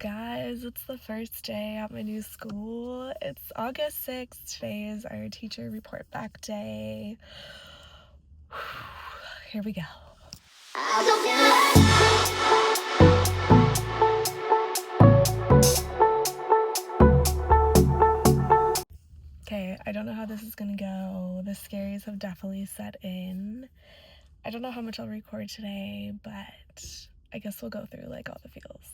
Guys, it's the first day at my new school. It's August 6th. Today is our teacher report back day. Here we go. Okay, I don't know how this is gonna go. The scaries have definitely set in. I don't know how much I'll record today, but I guess we'll go through like all the feels.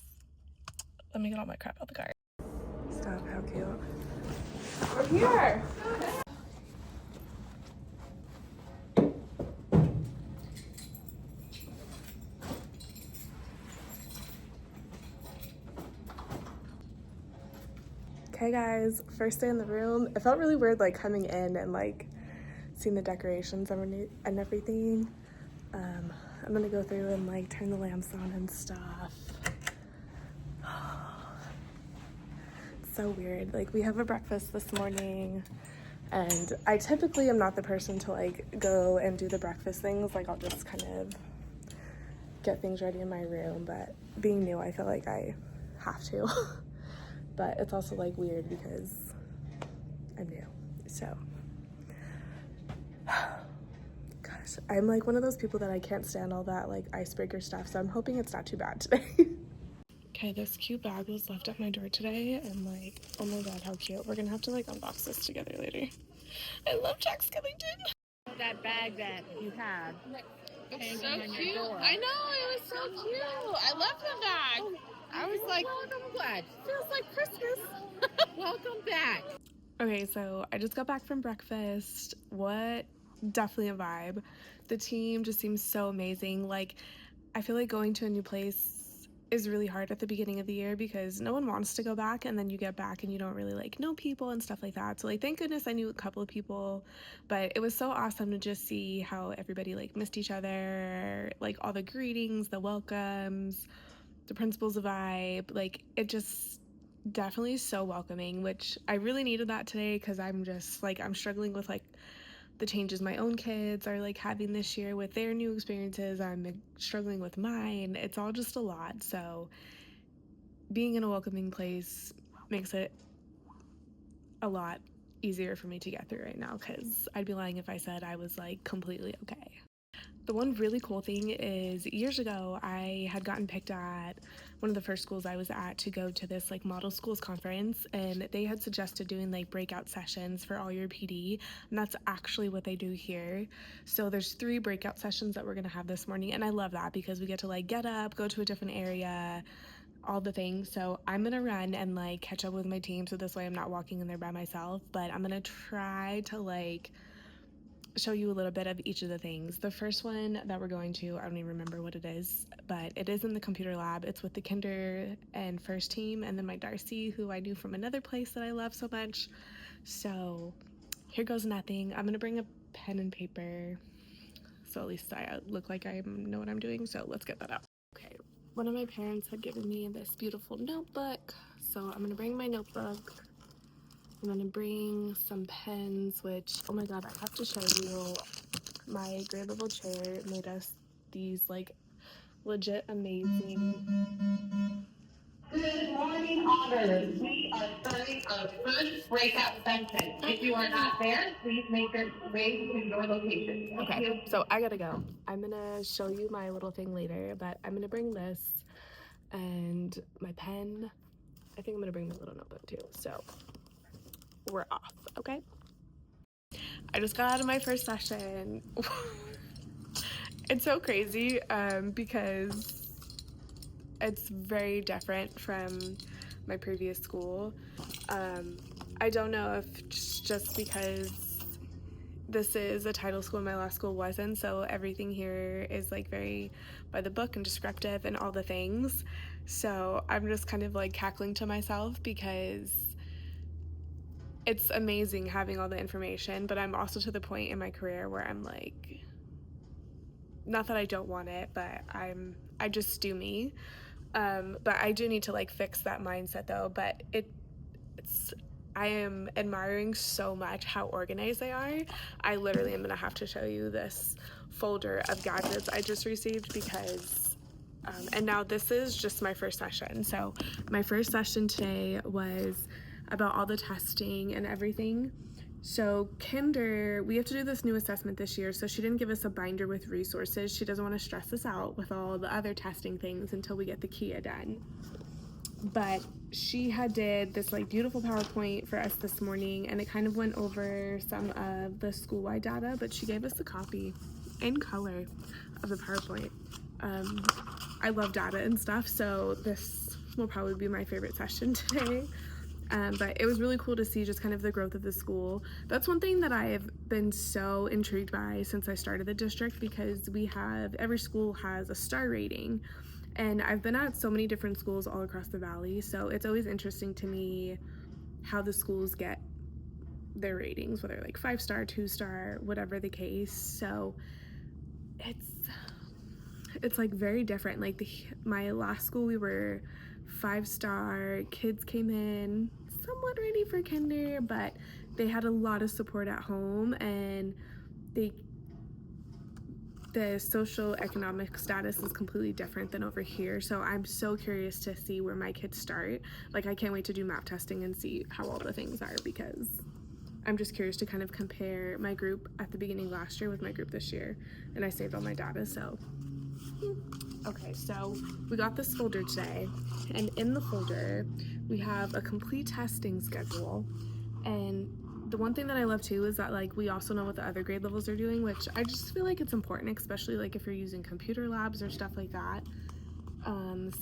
Let me get all my crap out the car. Stop, how cute. We're here! Okay guys, first day in the room. It felt really weird like coming in and like seeing the decorations and everything. I'm gonna go through and like turn the lamps on and stuff. It's so weird. Like we have a breakfast this morning and I typically am not the person to like go and do the breakfast things. Like I'll just kind of get things ready in my room, but being new, I feel like I have to. But it's also like weird because I'm new, so. Gosh, I'm like one of those people that I can't stand all that like icebreaker stuff, so I'm hoping it's not too bad today. Okay, this cute bag was left at my door today, and like, oh my god, how cute. We're gonna have to like unbox this together later. I love Jack Skellington. That bag that you had. It's so cute. I know, it was so cute. I love the bag. I was like, I'm glad. Feels like Christmas. Welcome back. Okay, so I just got back from breakfast. What? Definitely a vibe. The team just seems so amazing. Like, I feel like going to a new place is really hard at the beginning of the year because no one wants to go back, and then you get back and you don't really like know people and stuff like that. So like, thank goodness I knew a couple of people, but it was so awesome to just see how everybody like missed each other, like all the greetings, the welcomes, the principal's vibe. Like it just definitely so welcoming, which I really needed that today because I'm just like, I'm struggling with like the changes my own kids are like having this year with their new experiences. I'm struggling with mine. It's all just a lot. So being in a welcoming place makes it a lot easier for me to get through right now, because I'd be lying if I said I was like completely okay. The one really cool thing is years ago I had gotten picked at one of the first schools I was at to go to this like model schools conference, and they had suggested doing like breakout sessions for all your PD, and that's actually what they do here. So there's 3 breakout sessions that we're gonna have this morning, and I love that because we get to like get up, go to a different area, all the things. So I'm gonna run and like catch up with my team, so this way I'm not walking in there by myself, but I'm gonna try to like show you a little bit of each of the things. The first one that we're going to, I don't even remember what it is, but it is in the computer lab. It's with the kinder and first team, and then my Darcy, who I knew from another place that I love so much. So here goes nothing. I'm gonna bring a pen and paper, so at least I look like I know what I'm doing. So let's get that out. Okay, one of my parents had given me this beautiful notebook, so I'm gonna bring my notebook. I'm gonna bring some pens, which, oh my god, I have to show you. My grade level chair made us these like legit amazing. Good morning, honors. We are starting our first breakout session. If you are not there, please make your way to your location. Okay, so I gotta go. I'm gonna show you my little thing later, but I'm gonna bring this and my pen. I think I'm gonna bring my little notebook too. So we're off, okay? I just got out of my first session. It's so crazy because it's very different from my previous school. I don't know if it's just because this is a title school and my last school wasn't, so everything here is like very by the book and descriptive and all the things. So I'm just kind of like cackling to myself because it's amazing having all the information, but I'm also to the point in my career where I'm like, not that I don't want it, but I just do me. But I do need to like fix that mindset though. But I am admiring so much how organized they are. I literally am gonna have to show you this folder of gadgets I just received because And now this is just my first session. So my first session today was about all the testing and everything. So Kinder, we have to do this new assessment this year, so she didn't give us a binder with resources. She doesn't want to stress us out with all the other testing things until we get the KIA done. But she had did this like beautiful PowerPoint for us this morning, and it kind of went over some of the school-wide data, but she gave us a copy in color of the PowerPoint. I love data and stuff, so this will probably be my favorite session today. But it was really cool to see just kind of the growth of the school. That's one thing that I have been so intrigued by since I started the district, because every school has a star rating. And I've been at so many different schools all across the valley, so it's always interesting to me how the schools get their ratings, whether like 5-star, 2-star, whatever the case. So it's like very different. Like my last school, we were 5-star. Kids came in somewhat ready for kinder, but they had a lot of support at home, and the social economic status is completely different than over here. So I'm so curious to see where my kids start. Like, I can't wait to do map testing and see how all the things are, because I'm just curious to kind of compare my group at the beginning last year with my group this year. And I saved all my data, so. Okay, so we got this folder today, and in the folder we have a complete testing schedule. And the one thing that I love too is that like we also know what the other grade levels are doing, which I just feel like it's important, especially like if you're using computer labs or stuff like that.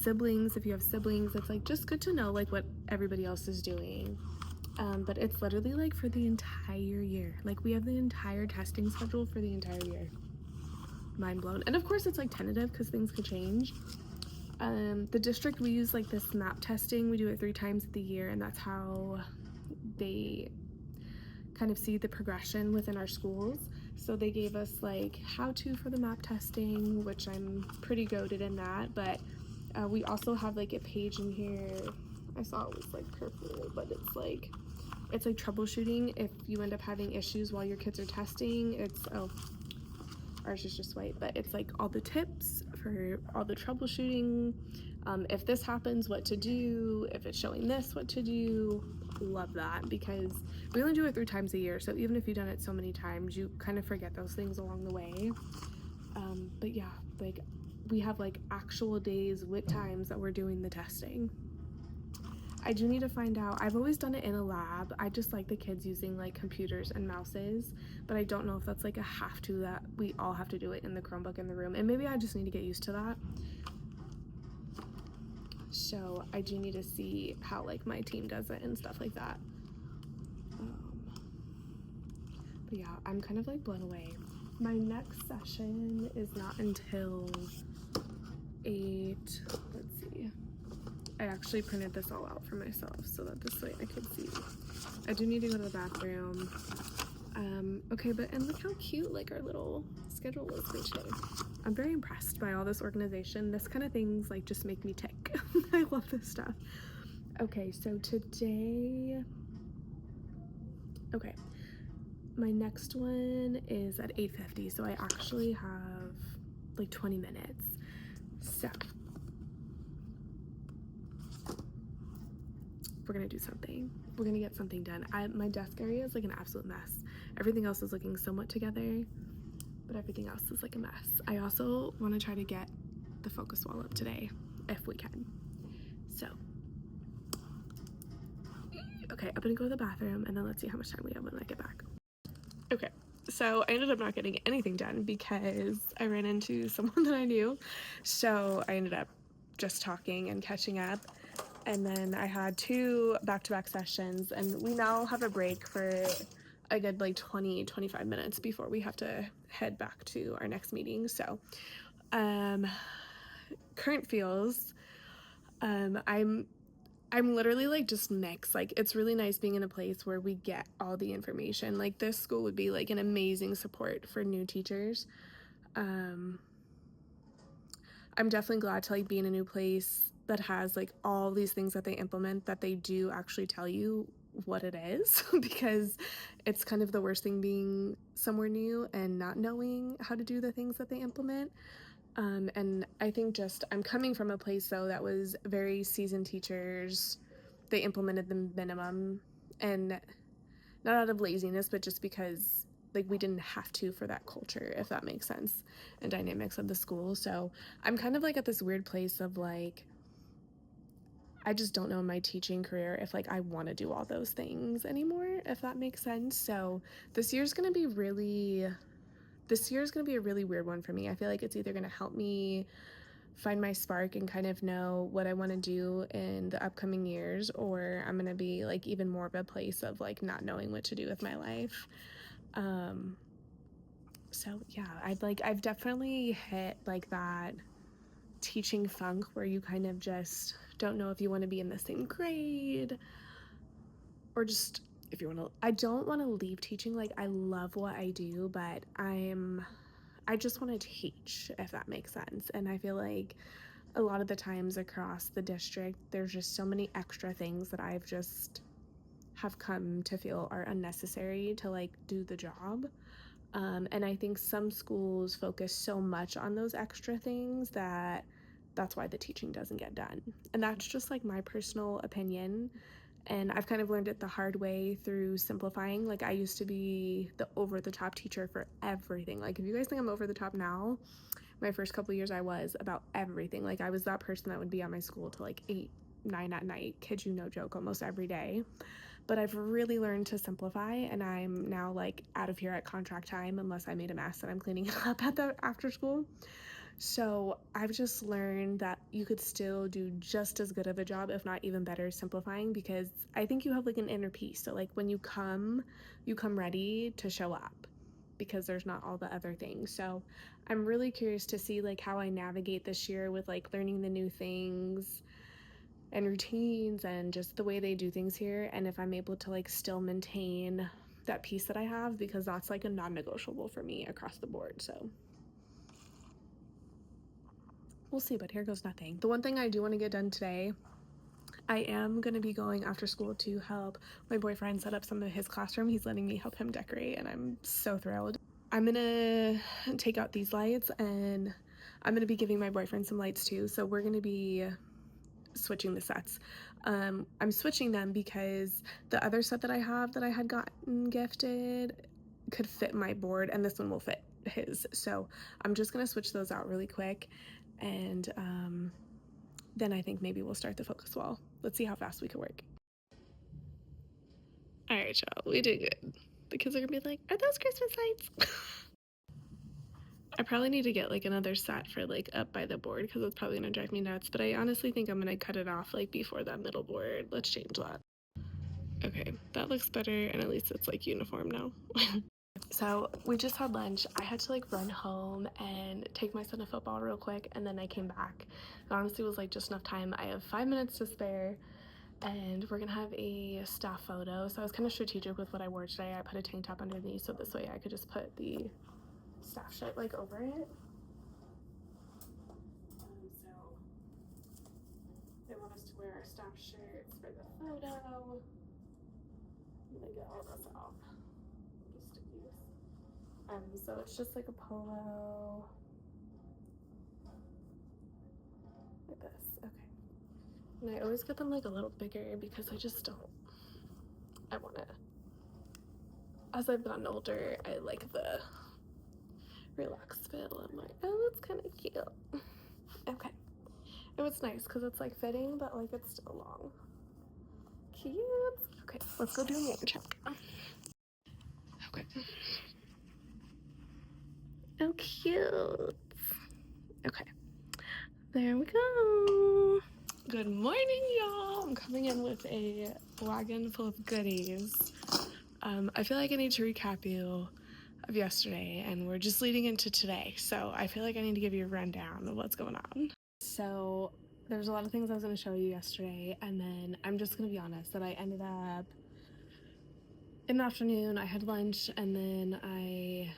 Siblings, if you have siblings, it's like just good to know like what everybody else is doing. But it's literally like for the entire year. Like we have the entire testing schedule for the entire year. Mind blown. And of course it's like tentative because things could change. The district, we use like this map testing. We do it 3 times a the year, and that's how they kind of see the progression within our schools. So they gave us like how to for the map testing, which I'm pretty goated in that, but we also have like a page in here. I saw it was like purple, but it's like troubleshooting if you end up having issues while your kids are testing. Ours is just white, but it's like all the tips for all the troubleshooting. If this happens, what to do. If it's showing this, what to do. Love that, because we only do it 3 times a year, so even if you've done it so many times, you kind of forget those things along the way. But yeah, like we have like actual days with times that we're doing the testing. I do need to find out. I've always done it in a lab. I just like the kids using like computers and mouses, but I don't know if that's like a have to, that we all have to do it in the Chromebook in the room, and maybe I just need to get used to that. So I do need to see how like my team does it and stuff like that. But yeah, I'm kind of like blown away. My next session is not until 8. Let's see. I actually printed this all out for myself so that this way I could see. I do need to go to the bathroom. Okay, and look how cute like our little schedule is for today. I'm very impressed by all this organization. This kind of things like just make me tick. I love this stuff. Okay, so today, my next one is at 8:50, so I actually have like 20 minutes. So we're gonna do something. We're gonna get something done. My desk area is like an absolute mess. Everything else is looking somewhat together, but everything else is like a mess. I also want to try to get the focus wall up today if we can. So okay, I'm gonna go to the bathroom, and then let's see how much time we have when I get back. Okay, so I ended up not getting anything done because I ran into someone that I knew, so I ended up just talking and catching up. And then I had 2 back-to-back sessions, and we now have a break for a good like 20-25 minutes before we have to head back to our next meeting. So current feels, I'm literally like just mixed. Like it's really nice being in a place where we get all the information. Like this school would be like an amazing support for new teachers. I'm definitely glad to like be in a new place that has like all these things that they implement, that they do actually tell you what it is, because it's kind of the worst thing being somewhere new and not knowing how to do the things that they implement. And I think just I'm coming from a place though that was very seasoned teachers. They implemented the minimum, and not out of laziness, but just because like we didn't have to for that culture, if that makes sense, and dynamics of the school. So I'm kind of like at this weird place of like I just don't know in my teaching career if like I want to do all those things anymore, if that makes sense. So this year's going to be really this year is going to be a really weird one for me. I feel like it's either going to help me find my spark and kind of know what I want to do in the upcoming years, or I'm going to be like even more of a place of like not knowing what to do with my life. So yeah, I've definitely hit like that teaching funk where you kind of just don't know if you want to be in the same grade or just if you want to. I don't want to leave teaching. Like I love what I do, but I just want to teach, if that makes sense. And I feel like a lot of the times across the district, there's just so many extra things that I've just have come to feel are unnecessary to like do the job. And I think some schools focus so much on those extra things that that's why the teaching doesn't get done. And that's just like my personal opinion. And I've kind of learned it the hard way through simplifying. Like I used to be the over the top teacher for everything. Like if you guys think I'm over the top now, my first couple years I was about everything. Like I was that person that would be at my school till like 8, 9 at night, kid you no joke, almost every day. But I've really learned to simplify, and I'm now like out of here at contract time unless I made a mess and I'm cleaning it up at the after school. So I've just learned that you could still do just as good of a job, if not even better, simplifying, because I think you have like an inner peace. So like when you come ready to show up because there's not all the other things. So I'm really curious to see like how I navigate this year with like learning the new things and routines and just the way they do things here, and if I'm able to like still maintain that peace that I have, because that's like a non-negotiable for me across the board. So we'll see, but here goes nothing. The one thing I do want to get done today, I am going to be going after school to help my boyfriend set up some of his classroom. He's letting me help him decorate, and I'm so thrilled. I'm going to take out these lights, and I'm going to be giving my boyfriend some lights too. So we're going to be switching the sets. I'm switching them because the other set that I have that I had gotten gifted could fit my board, and this one will fit his. So I'm just going to switch those out really quick, and then I think maybe we'll start the focus wall. Let's see how fast we can work. All right, y'all, we did good. The kids are gonna be like, are those Christmas lights? I probably need to get like another set for like up by the board because it's probably gonna drive me nuts, but I honestly think I'm gonna cut it off like before that middle board. Let's change that. Okay, that looks better, and at least it's like uniform now. So we just had lunch. I had to like run home and take my son to football real quick, and then I came back. It honestly was like just enough time. I have 5 minutes to spare, and we're gonna have a staff photo. So I was kind of strategic with what I wore today. I put a tank top underneath so this way I could just put the staff shirt like over it. So they want us to wear our staff shirts for the photo. I'm gonna get all this off. So it's just like a polo. Like this. Okay. And I always get them like a little bigger because I just don't. I want it. As I've gotten older, I like the relaxed fit. I'm like, oh, that's kind of cute. Okay. It was nice because it's like fitting, but like it's still long. Cute. Okay, let's go do a mirror check. Okay. Oh, cute. Okay. There we go. Good morning, y'all. I'm coming in with a wagon full of goodies. I feel like I need to recap you of yesterday, and we're just leading into today. So I feel like I need to give you a rundown of what's going on. So there's a lot of things I was going to show you yesterday, and then I'm just going to be honest that I ended up in the afternoon, I had lunch, and then I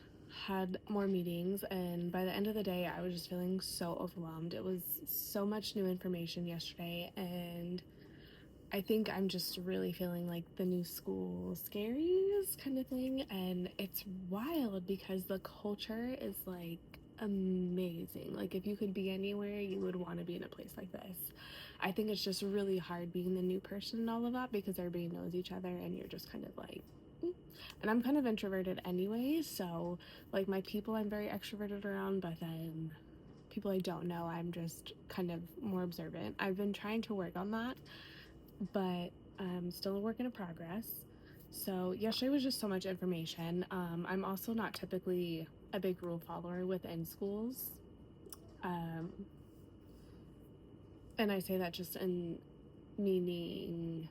had more meetings, and by the end of the day I was just feeling so overwhelmed. It was so much new information yesterday, and I think I'm just really feeling like the new school scaries kind of thing, and it's wild because the culture is like amazing. Like, if you could be anywhere, you would want to be in a place like this. I think it's just really hard being the new person and all of that because everybody knows each other and you're just kind of like, and I'm kind of introverted anyway, so like my people I'm very extroverted around, but then people I don't know, I'm just kind of more observant. I've been trying to work on that, but I'm still a work in progress. So yesterday was just so much information. I'm also not typically a big rule follower within schools. And I say that just in meaning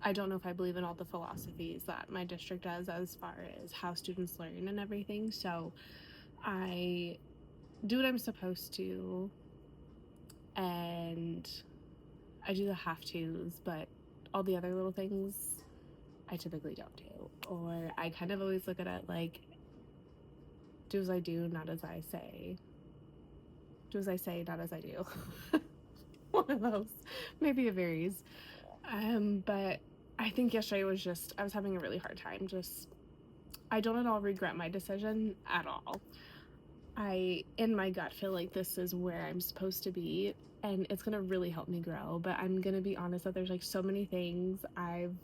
I don't know if I believe in all the philosophies that my district does as far as how students learn and everything. So I do what I'm supposed to, and I do the have tos, but all the other little things I typically don't do. Or I kind of always look at it like, do as I do, not as I say. Do as I say, not as I do. One of those. Maybe it varies. But I think yesterday was just, I was having a really hard time. I don't at all regret my decision at all. I, in my gut, feel like this is where I'm supposed to be, and it's gonna really help me grow. But I'm gonna be honest that there's like so many things I've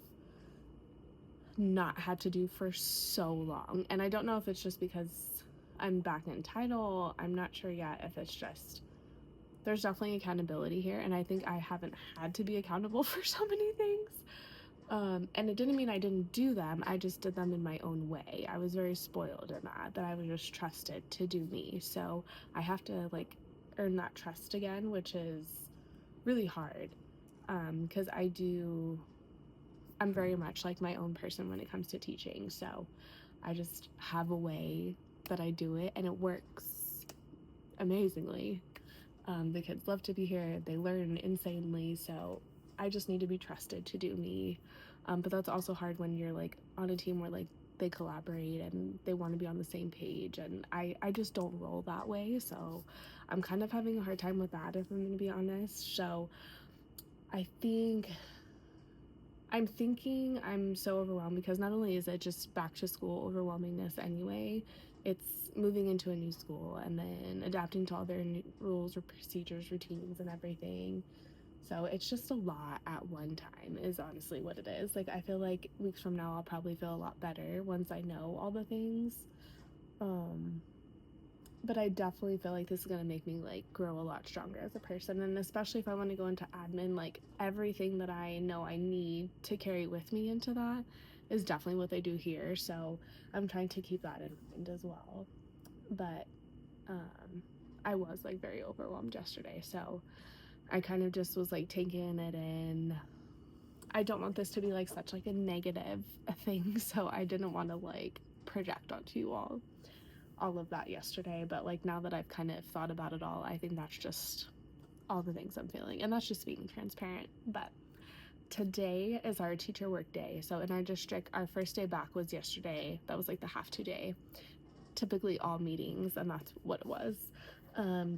not had to do for so long, and I don't know if it's just because I'm back in title. I'm not sure yet if it's just there's definitely accountability here, and I think I haven't had to be accountable for so many things. And it didn't mean I didn't do them. I just did them in my own way. I was very spoiled in that I was just trusted to do me. So I have to like earn that trust again, which is really hard. Because I'm very much like my own person when it comes to teaching. So I just have a way that I do it, and it works amazingly. The kids love to be here. They learn insanely. So I just need to be trusted to do me. But that's also hard when you're like on a team where like they collaborate and they want to be on the same page, and I just don't roll that way. So I'm kind of having a hard time with that, if I'm going to be honest. So I'm thinking I'm so overwhelmed because not only is it just back to school overwhelmingness anyway, it's moving into a new school and then adapting to all their new rules or procedures, routines, and everything. So it's just a lot at one time is honestly what it is. Like, I feel like weeks from now I'll probably feel a lot better once I know all the things. But I definitely feel like this is going to make me like grow a lot stronger as a person, and especially if I want to go into admin, like everything that I know I need to carry with me into that is definitely what they do here. So I'm trying to keep that in mind as well. But I was like very overwhelmed yesterday, so I kind of just was like taking it in. I don't want this to be like such like a negative thing, so I didn't want to like project onto you all of that yesterday. But like now that I've kind of thought about it all, I think that's just all the things I'm feeling, and that's just being transparent. But today is our teacher work day. So in our district, our first day back was yesterday. That was like the have to day. Typically all meetings, and that's what it was.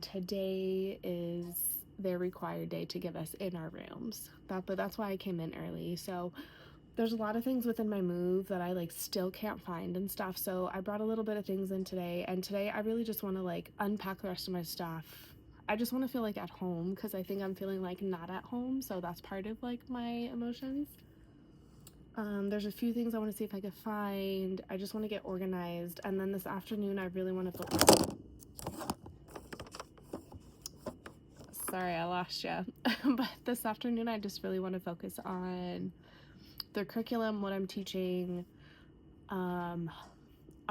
Today is their required day to give us in our rooms. But that's why I came in early. So there's a lot of things within my move that I like still can't find and stuff. So I brought a little bit of things in today, and today I really just want to like unpack the rest of my stuff. I just want to feel like at home, because I think I'm feeling like not at home. So that's part of like my emotions. There's a few things I want to see if I could find. I just want to get organized, and then this afternoon I really want to focus. Sorry, I lost you. But this afternoon I just really want to focus on the curriculum, what I'm teaching. I'll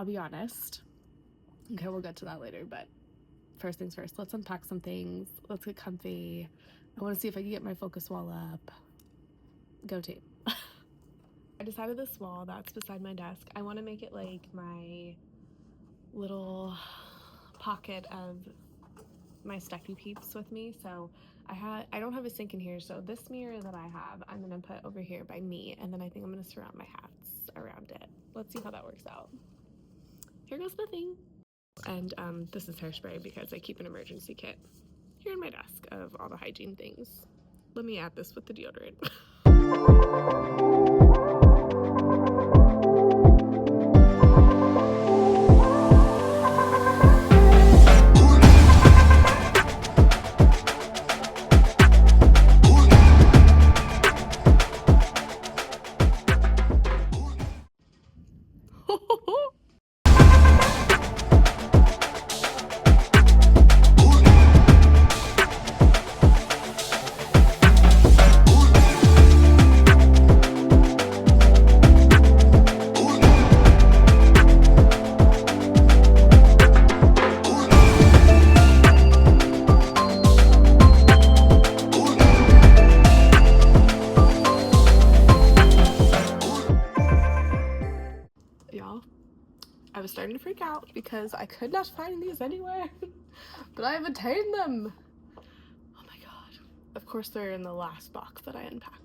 be honest. Okay, we'll get to that later, but first things first, let's unpack some things. Let's get comfy. I want to see if I can get my focus wall up. Go team. I decided this wall that's beside my desk, I want to make it like my little pocket of my stuffy peeps with me. So I don't have a sink in here, so this mirror that I have I'm gonna put over here by me, and then I think I'm gonna surround my hats around it. Let's see how that works out. Here goes the thing. And this is hairspray because I keep an emergency kit here in my desk of all the hygiene things. Let me add this with the deodorant. starting to freak out because I could not find these anywhere, but I have obtained them. Oh my god. Of course they're in the last box that I unpack.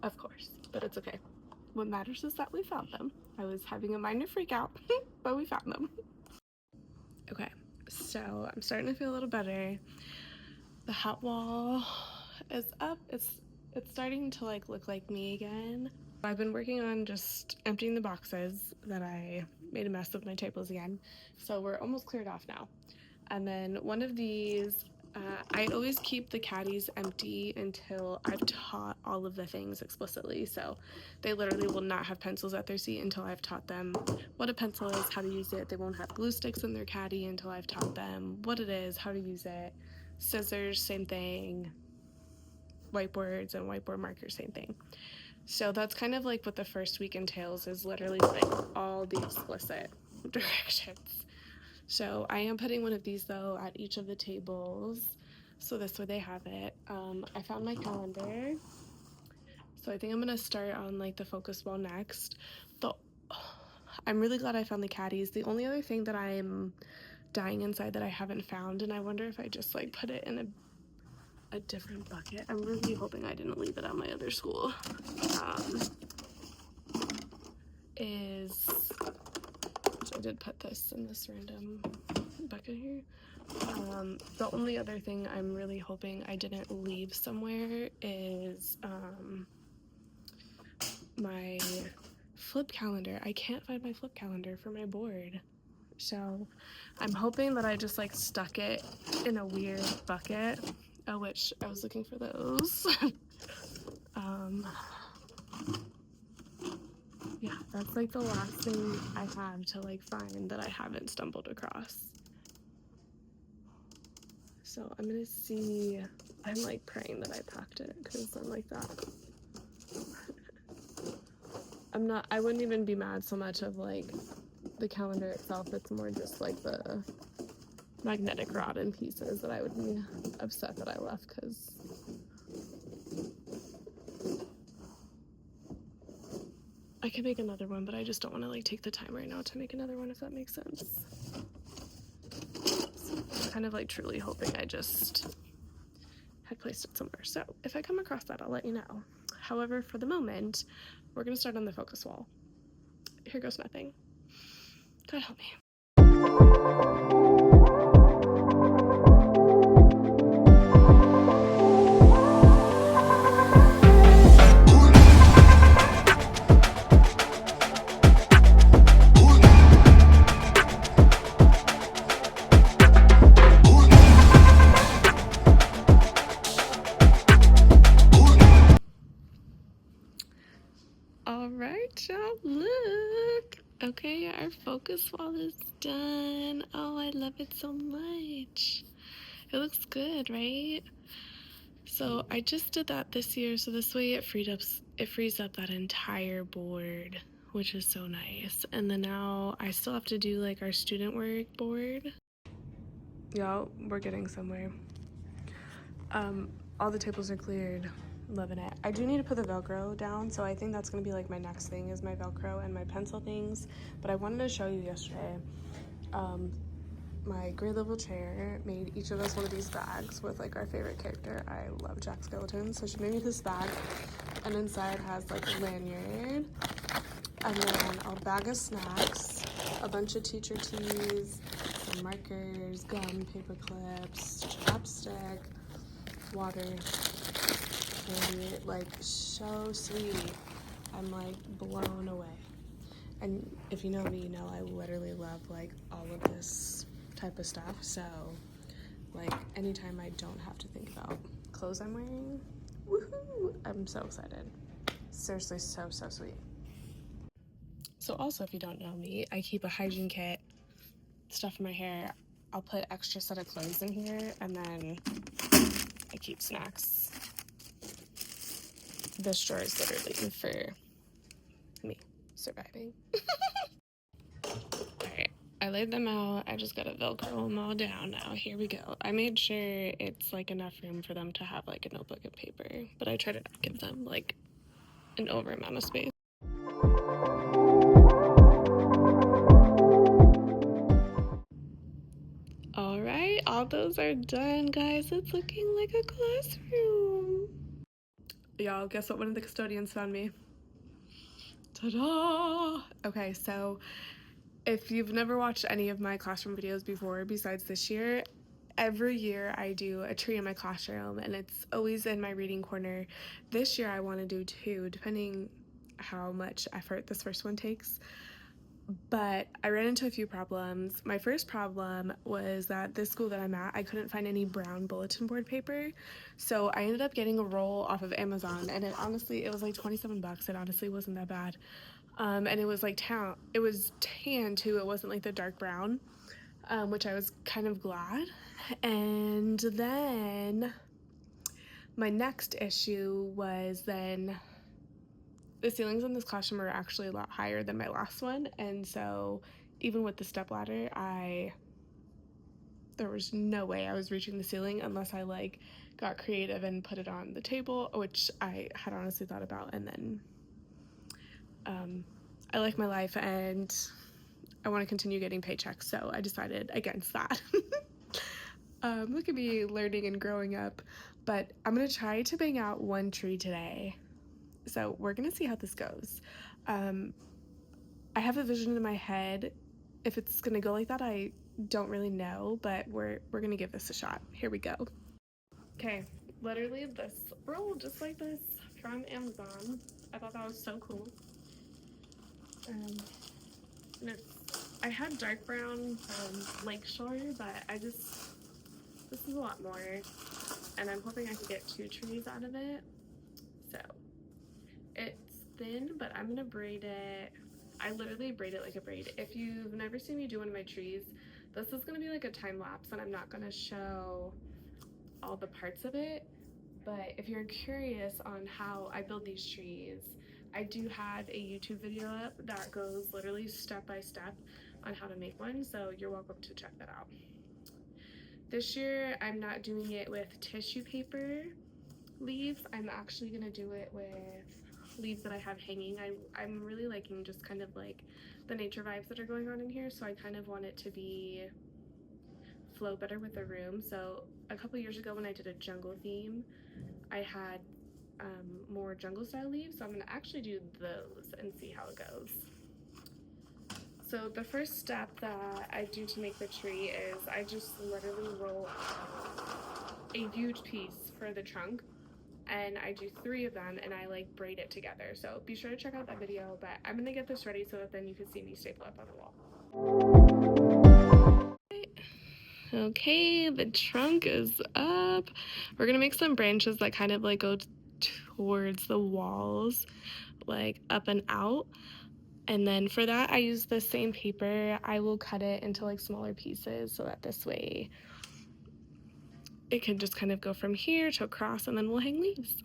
Of course, but it's okay. What matters is that we found them. I was having a minor freak out, but we found them. Okay, so I'm starting to feel a little better. The hot wall is up. It's starting to like look like me again. I've been working on just emptying the boxes that I made a mess of my tables again. So we're almost cleared off now. And then one of these, I always keep the caddies empty until I've taught all of the things explicitly. So they literally will not have pencils at their seat until I've taught them what a pencil is, how to use it. They won't have glue sticks in their caddy until I've taught them what it is, how to use it. Scissors, same thing. Whiteboards and whiteboard markers, same thing. So that's kind of like what the first week entails, is literally like all the explicit directions. So I am putting one of these though at each of the tables, so this way they have it. I found my calendar, so I think I'm gonna start on like the focus wall next. I'm really glad I found the caddies. The only other thing that I'm dying inside that I haven't found, and I wonder if I just like put it in a different bucket. I'm really hoping I didn't leave it at my other school. So I did put this in this random bucket here. The only other thing I'm really hoping I didn't leave somewhere is my flip calendar. I can't find my flip calendar for my board. So I'm hoping that I just like stuck it in a weird bucket, which I was looking for those. Yeah, that's like the last thing I have to like find that I haven't stumbled across. So I'm gonna see. I'm like praying that I packed it because I'm like that. I wouldn't even be mad so much of like the calendar itself. It's more just like the magnetic rod and pieces that I would be upset that I left, because I can make another one, but I just don't want to like take the time right now to make another one, if that makes sense. So I'm kind of like truly hoping I just had placed it somewhere. So if I come across that, I'll let you know. However, for the moment, we're going to start on the focus wall. Here goes nothing. God help me. Alright, y'all, look. Okay, our focus wall is done. Oh, I love it so much. It looks good, right? So I just did that this year, so this way it frees up that entire board, which is so nice. And then now I still have to do like our student work board. Y'all, we're getting somewhere. All the tables are cleared. Loving it. I do need to put the Velcro down, so I think that's gonna be like my next thing, is my Velcro and my pencil things. But I wanted to show you yesterday. My grade level chair made each of us one of these bags with like our favorite character. I love Jack Skellington, so she made me this bag, and inside has like a lanyard, and then a bag of snacks, a bunch of teacher teas, some markers, gum, paper clips, chapstick, water. And like so sweet. I'm like blown away. And if you know me, you know I literally love like all of this type of stuff. So like anytime I don't have to think about clothes I'm wearing, woohoo, I'm so excited. Seriously, so sweet. So also, if you don't know me, I keep a hygiene kit, stuff in my hair. I'll put extra set of clothes in here, and then I keep snacks. This drawer is literally for me surviving. Alright, I laid them out. I just gotta Velcro them all down now. Here we go. I made sure it's like enough room for them to have like a notebook and paper, but I try to not give them like an over amount of space. all those are done, guys. It's looking like a classroom. Y'all, guess what one of the custodians found me? Ta-da! Okay, so if you've never watched any of my classroom videos before, besides this year, every year I do a tree in my classroom, and it's always in my reading corner. This year I want to do 2, depending how much effort this first one takes. But I ran into a few problems. My first problem was that this school that I'm at, I couldn't find any brown bulletin board paper. So I ended up getting a roll off of Amazon, and it was like 27 bucks. It honestly wasn't that bad. And it was like it was tan too. It wasn't like the dark brown, which I was kind of glad. And then my next issue was then the ceilings in this classroom are actually a lot higher than my last one, and so even with the stepladder, there was no way I was reaching the ceiling unless I like got creative and put it on the table, which I had honestly thought about. And then I like my life and I want to continue getting paychecks, so I decided against that. Look at me learning and growing up, but I'm gonna try to bang out one tree today, so we're gonna see how this goes. I have a vision in my head. If it's gonna go like that, I don't really know, but we're gonna give this a shot. Here we go. Okay, literally this roll just like this from Amazon. I thought that was so cool. And I had dark brown from Lakeshore, but this is a lot more, and I'm hoping I can get 2 trees out of it. So it's thin, but I'm gonna braid it. I literally braid it like a braid. If you've never seen me do one of my trees, this is gonna be like a time lapse, and I'm not gonna show all the parts of it. But if you're curious on how I build these trees, I do have a YouTube video up that goes literally step by step on how to make one, so you're welcome to check that out. This year, I'm not doing it with tissue paper leaves. I'm actually gonna do it with leaves that I have hanging. I'm really liking just kind of like the nature vibes that are going on in here, so I kind of want it to flow better with the room. So a couple years ago when I did a jungle theme, I had more jungle style leaves, so I'm gonna actually do those and see how it goes. So the first step that I do to make the tree is I just literally roll a huge piece for the trunk, and I do 3 of them, and I like braid it together. So be sure to check out that video, but I'm gonna get this ready so that then you can see me staple up on the wall. Okay, the trunk is up. We're gonna make some branches that kind of like go towards the walls, like up and out. And then for that, I use the same paper. I will cut it into like smaller pieces so that this way it can just kind of go from here to across, and then we'll hang leaves.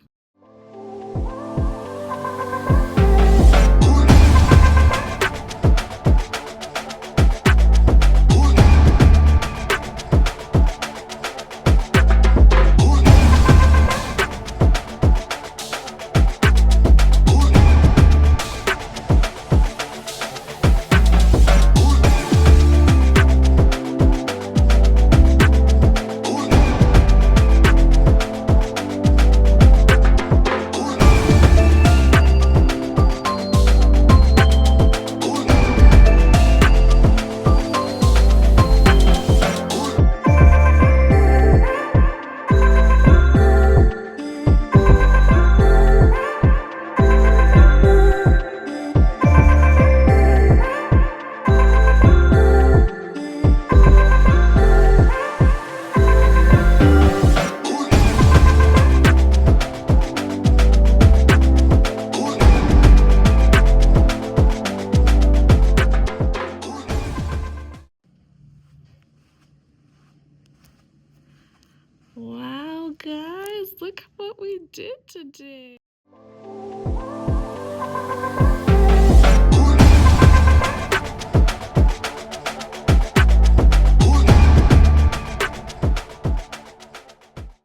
Wow, guys, look what we did today.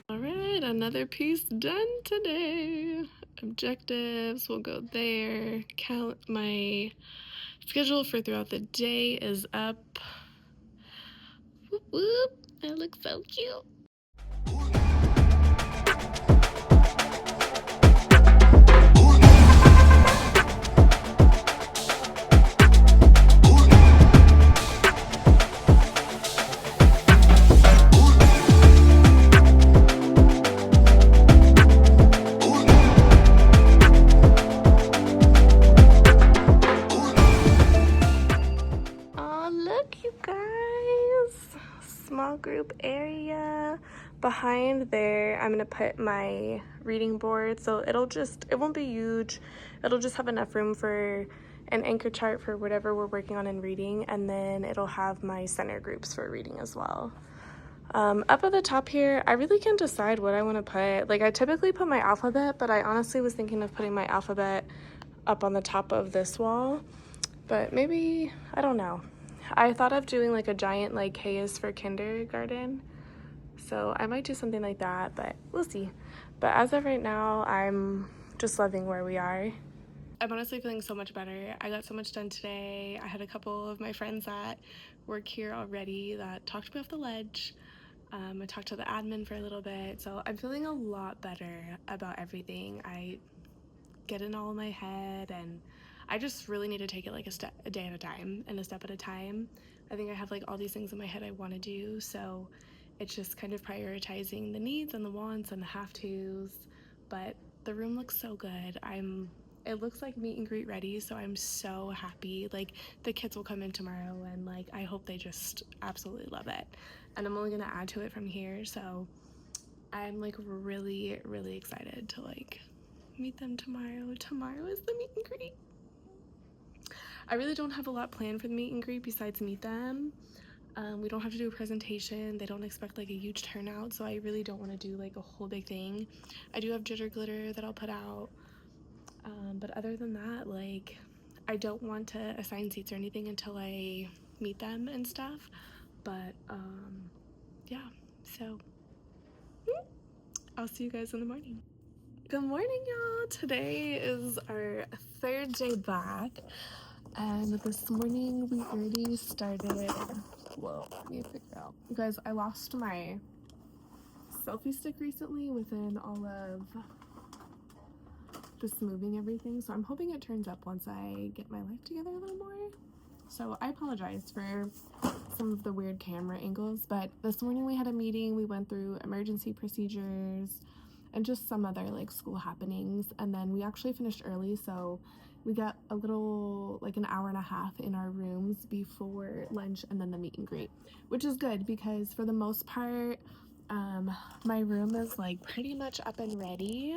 All right, another piece done today. Objectives will go there. My schedule for throughout the day is up. Whoop, whoop. I look so cute. Oh, look, you guys. Small group area. Behind there, I'm gonna put my reading board. So it won't be huge. It'll just have enough room for an anchor chart for whatever we're working on in reading. And then it'll have my center groups for reading as well. Up at the top here, I really can't decide what I want to put. Like, I typically put my alphabet, but I honestly was thinking of putting my alphabet up on the top of this wall. But maybe, I don't know. I thought of doing like a giant like K is for kindergarten. So I might do something like that, but we'll see. But as of right now, I'm just loving where we are. I'm honestly feeling so much better. I got so much done today. I had a couple of my friends that work here already that talked me off the ledge. I talked to the admin for a little bit. So I'm feeling a lot better about everything. I get in all in my head, and I just really need to take it like a day at a time and a step at a time. I think I have like all these things in my head I want to do, so it's just kind of prioritizing the needs and the wants and the have tos. But the room looks so good. It looks like meet and greet ready, so I'm so happy. Like, the kids will come in tomorrow, and like I hope they just absolutely love it. And I'm only gonna add to it from here, so I'm like really, really excited to like meet them tomorrow. Tomorrow is the meet and greet. I really don't have a lot planned for the meet and greet besides meet them. We don't have to do a presentation. They don't expect like a huge turnout, so I really don't want to do like a whole big thing. I do have jitter glitter that I'll put out, but other than that, like, I don't want to assign seats or anything until I meet them and stuff. But yeah, so I'll see you guys in the morning. Good morning, y'all. Today is our third day back, and this morning we already started. Whoa, let me figure out. You guys, I lost my selfie stick recently within all of this moving everything, so I'm hoping it turns up once I get my life together a little more. So I apologize for some of the weird camera angles, but this morning we had a meeting. We went through emergency procedures and just some other like school happenings, and then we actually finished early, so we got a little like an hour and a half in our rooms before lunch and then the meet and greet, which is good because for the most part my room is like pretty much up and ready.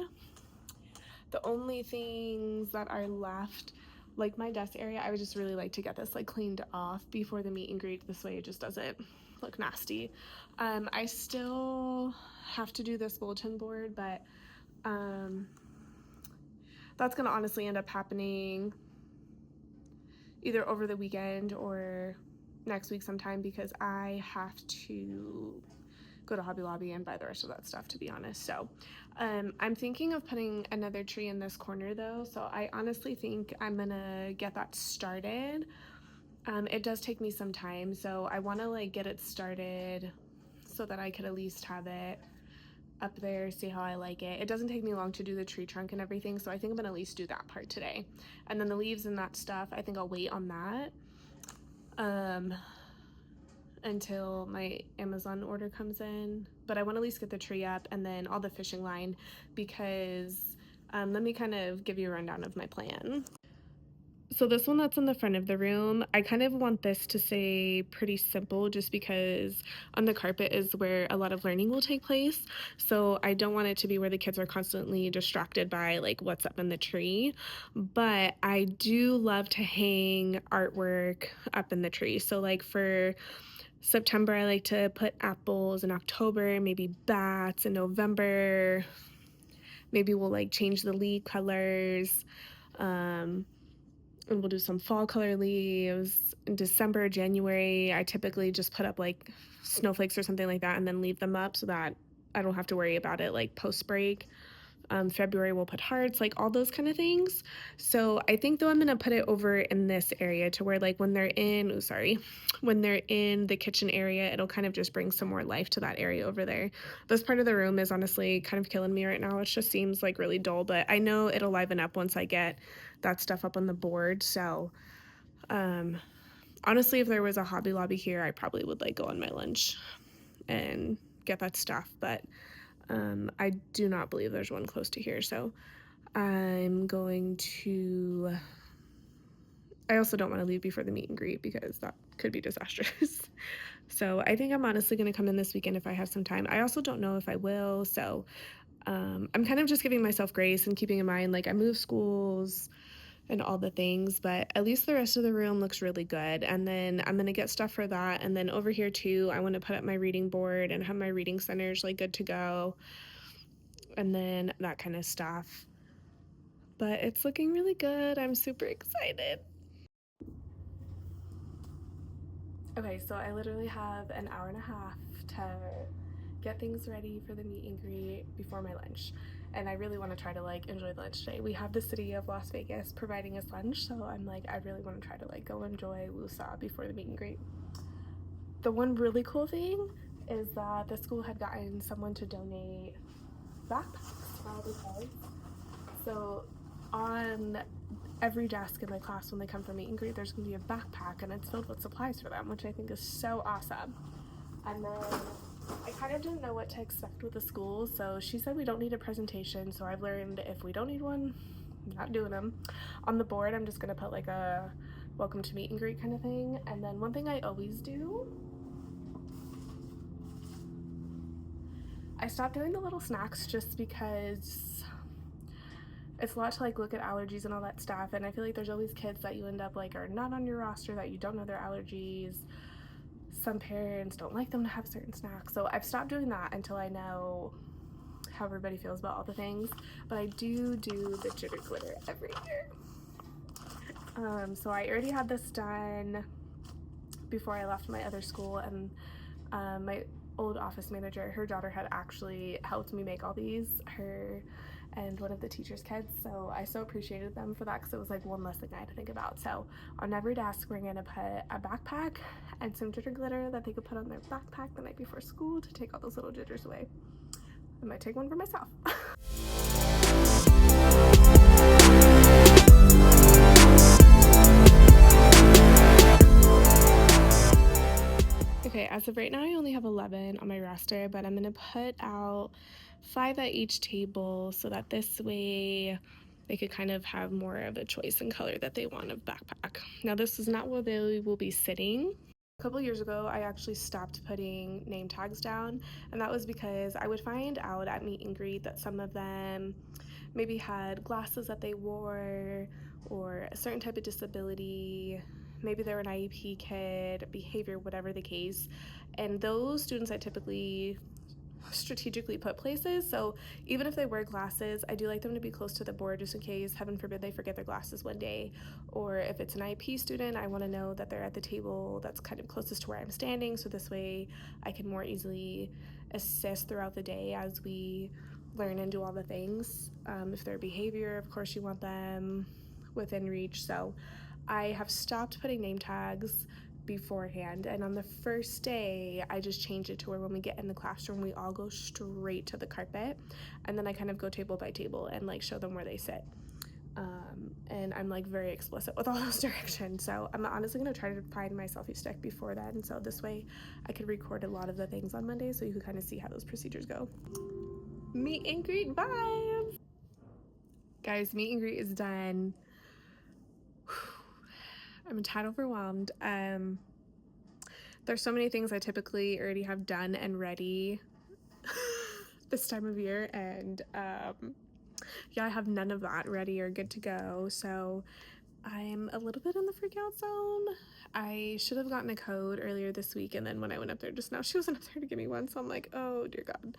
The only things that are left, like my desk area, I would just really like to get this like cleaned off before the meet and greet. This way it just doesn't look nasty. I still have to do this bulletin board, but that's gonna honestly end up happening either over the weekend or next week sometime, because I have to go to Hobby Lobby and buy the rest of that stuff, to be honest. So I'm thinking of putting another tree in this corner though, so I honestly think I'm gonna get that started. It does take me some time, so I want to like get it started so that I could at least have it up there, see how I like it. It doesn't take me long to do the tree trunk and everything, so I think I'm gonna at least do that part today. And then the leaves and that stuff, I think I'll wait on that until my Amazon order comes in. But I want to at least get the tree up and then all the fishing line, because let me kind of give you a rundown of my plan. So this one that's in the front of the room, I kind of want this to say pretty simple, just because on the carpet is where a lot of learning will take place. So I don't want it to be where the kids are constantly distracted by like what's up in the tree. But I do love to hang artwork up in the tree. So like for September, I like to put apples. In October, maybe bats. In November, maybe we'll like change the leaf colors. And we'll do some fall color leaves. In December, January, I typically just put up like snowflakes or something like that and then leave them up so that I don't have to worry about it like post break. February we'll put hearts, like all those kind of things. So I think though I'm gonna put it over in this area to where like when they're in, when they're in the kitchen area, it'll kind of just bring some more life to that area over there. This part of the room is honestly kind of killing me right now. It just seems like really dull, but I know it'll liven up once I get that stuff up on the board. So honestly, if there was a Hobby Lobby here, I probably would like go on my lunch and get that stuff, but I do not believe there's one close to here, so I'm going to. I also don't want to leave before the meet and greet because that could be disastrous. So I think I'm honestly going to come in this weekend if I have some time. I also don't know if I will, so I'm kind of just giving myself grace and keeping in mind like I moved schools and all the things, but at least the rest of the room looks really good. And then I'm gonna get stuff for that. And then over here too, I want to put up my reading board and have my reading centers like good to go, and then that kind of stuff. But it's looking really good. I'm super excited. Okay, so I literally have an hour and a half to get things ready for the meet and greet before my lunch. And I really want to try to like enjoy the lunch today. We have the city of Las Vegas providing us lunch, so I'm like, I really want to try to like go enjoy Wusa before the meet and greet. The one really cool thing is that the school had gotten someone to donate backpacks for all the kids. So on every desk in my class when they come for meet and greet, there's going to be a backpack and it's filled with supplies for them, which I think is so awesome. And then I kind of didn't know what to expect with the school, so she said we don't need a presentation, so I've learned if we don't need one, I'm not doing them. On the board, I'm just going to put like a welcome to meet and greet kind of thing. And then one thing I always do, I stopped doing the little snacks just because it's a lot to like look at allergies and all that stuff, and I feel like there's always kids that you end up like are not on your roster that you don't know their allergies. Some parents don't like them to have certain snacks, so I've stopped doing that until I know how everybody feels about all the things. But I do the jitter glitter every year. So I already had this done before I left my other school, and my old office manager, her daughter had actually helped me make all these, her and one of the teacher's kids, so I so appreciated them for that because it was like one less thing I had to think about. So on every desk we're gonna put a backpack and some jitter glitter that they could put on their backpack the night before school to take all those little jitters away. I might take one for myself. Okay, as of right now, I only have 11 on my roster, but I'm gonna put out 5 at each table so that this way they could kind of have more of a choice in color that they want of backpack. Now, this is not where they will be sitting. A couple years ago, I actually stopped putting name tags down, and that was because I would find out at meet and greet that some of them maybe had glasses that they wore or a certain type of disability. Maybe they're an IEP kid, behavior, whatever the case. And those students I typically strategically put places. So even if they wear glasses, I do like them to be close to the board just in case, heaven forbid, they forget their glasses one day. Or if it's an IEP student, I want to know that they're at the table that's kind of closest to where I'm standing, so this way I can more easily assist throughout the day as we learn and do all the things. If their behavior, of course, you want them within reach. So I have stopped putting name tags beforehand, and on the first day I just change it to where when we get in the classroom we all go straight to the carpet, and then I kind of go table by table and like show them where they sit. And I'm like very explicit with all those directions, so I'm honestly going to try to find my selfie stick before then, so this way I could record a lot of the things on Monday so you can kind of see how those procedures go. Meet and greet vibes! Guys, meet and greet is done. I'm a tad overwhelmed. There's so many things I typically already have done and ready this time of year, and yeah, I have none of that ready or good to go, so I'm a little bit in the freak out zone. I should have gotten a code earlier this week, and then when I went up there just now, she wasn't up there to give me one, so I'm like, oh dear God.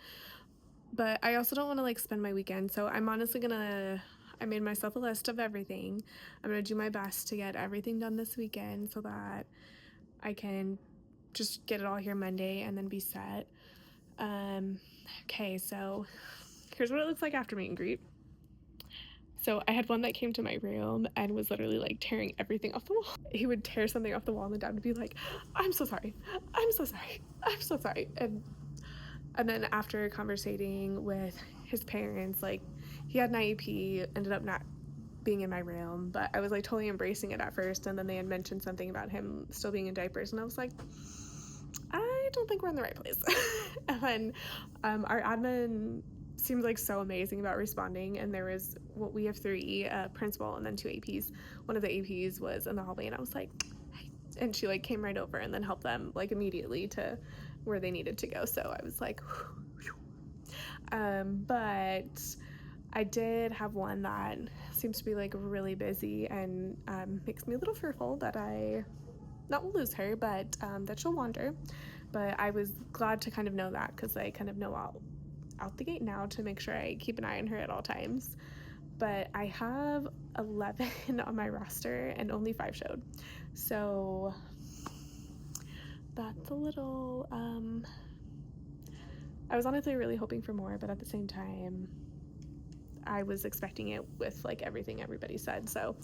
But I also don't want to like spend my weekend, so I'm honestly gonna, I made myself a list of everything. I'm gonna do my best to get everything done this weekend so that I can just get it all here Monday and then be set. Okay, so here's what it looks like after meet and greet. So I had one that came to my room and was literally like tearing everything off the wall. He would tear something off the wall and the dad would be like, I'm so sorry, I'm so sorry, I'm so sorry. And then after conversating with his parents, like he had an IEP, ended up not being in my room, but I was like totally embracing it at first, and then they had mentioned something about him still being in diapers, and I was like, I don't think we're in the right place. And then our admin seems like so amazing about responding, and there was we have 3 principal and then 2 APs. One of the APs was in the hallway, and I was like, hey. And she like came right over and then helped them like immediately to where they needed to go. So I was like, but I did have one that seems to be like really busy, and makes me a little fearful that I not will lose her, but that she'll wander. But I was glad to kind of know that, because I kind of know out the gate now to make sure I keep an eye on her at all times. But I have 11 on my roster and only 5 showed, so that's a little I was honestly really hoping for more, but at the same time I was expecting it with like everything everybody said. So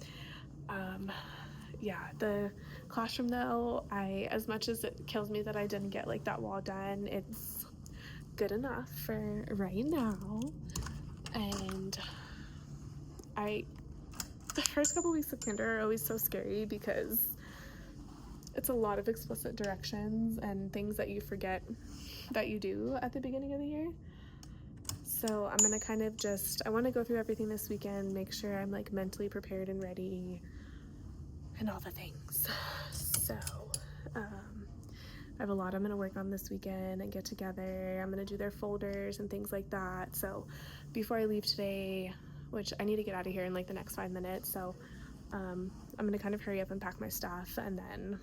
yeah, the classroom though, as much as it kills me that I didn't get like that wall done, it's good enough for right now. And the first couple weeks of kinder are always so scary because it's a lot of explicit directions and things that you forget that you do at the beginning of the year. So I'm gonna kind of I want to go through everything this weekend, make sure I'm like mentally prepared and ready and all the things. So I have a lot I'm gonna work on this weekend and get together. I'm gonna do their folders and things like that. So before I leave today, which I need to get out of here in like the next 5 minutes, so I'm gonna kind of hurry up and pack my stuff, and then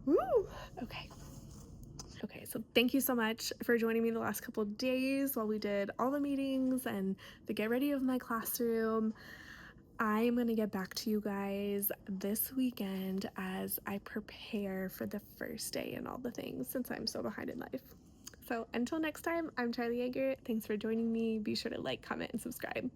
woo, okay, so thank you so much for joining me the last couple of days while we did all the meetings and the get ready of my classroom. I am going to get back to you guys this weekend as I prepare for the first day and all the things, since I'm so behind in life. So until next time, I'm Charlie Yeager. Thanks for joining me. Be sure to like, comment, and subscribe.